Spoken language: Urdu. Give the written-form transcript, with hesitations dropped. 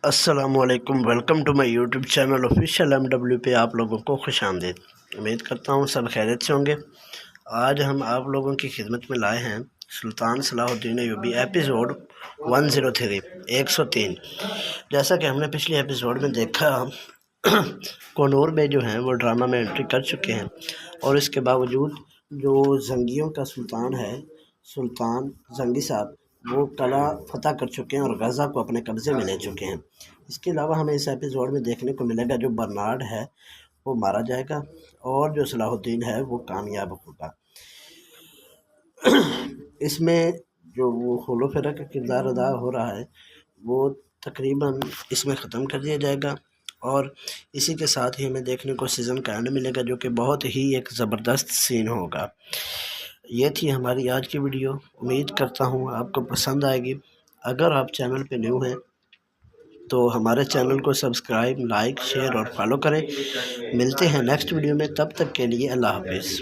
السلام علیکم، welcome to my YouTube channel official MW پہ آپ لوگوں کو خوش آمدید۔ امید کرتا ہوں سب خیریت سے ہوں گے۔ آج ہم آپ لوگوں کی خدمت میں لائے ہیں سلطان صلاح الدین ایوبی ایپیسوڈ 103 103۔ جیسا کہ ہم نے پچھلے ایپیسوڈ میں دیکھا، کونور میں جو ہیں وہ ڈرامہ میں انٹری کر چکے ہیں، اور اس کے باوجود جو زنگیوں کا سلطان ہے، سلطان زنگی صاحب، وہ قلعہ فتح کر چکے ہیں اور غزہ کو اپنے قبضے میں لے چکے ہیں۔ اس کے علاوہ ہمیں اس ایپیسوڈ میں دیکھنے کو ملے گا جو برنارڈ ہے وہ مارا جائے گا، اور جو صلاح الدین ہے وہ کامیاب ہوگا۔ اس میں جو وہ خول و فرہ کا کردار ادا ہو رہا ہے وہ تقریباً اس میں ختم کر دیا جائے گا، اور اسی کے ساتھ ہی ہمیں دیکھنے کو سیزن کا اینڈ ملے گا، جو کہ بہت ہی ایک زبردست سین ہوگا۔ یہ تھی ہماری آج کی ویڈیو، امید کرتا ہوں آپ کو پسند آئے گی۔ اگر آپ چینل پہ نیو ہیں تو ہمارے چینل کو سبسکرائب، لائک، شیئر اور فالو کریں۔ ملتے ہیں نیکسٹ ویڈیو میں، تب تک کے لیے اللہ حافظ۔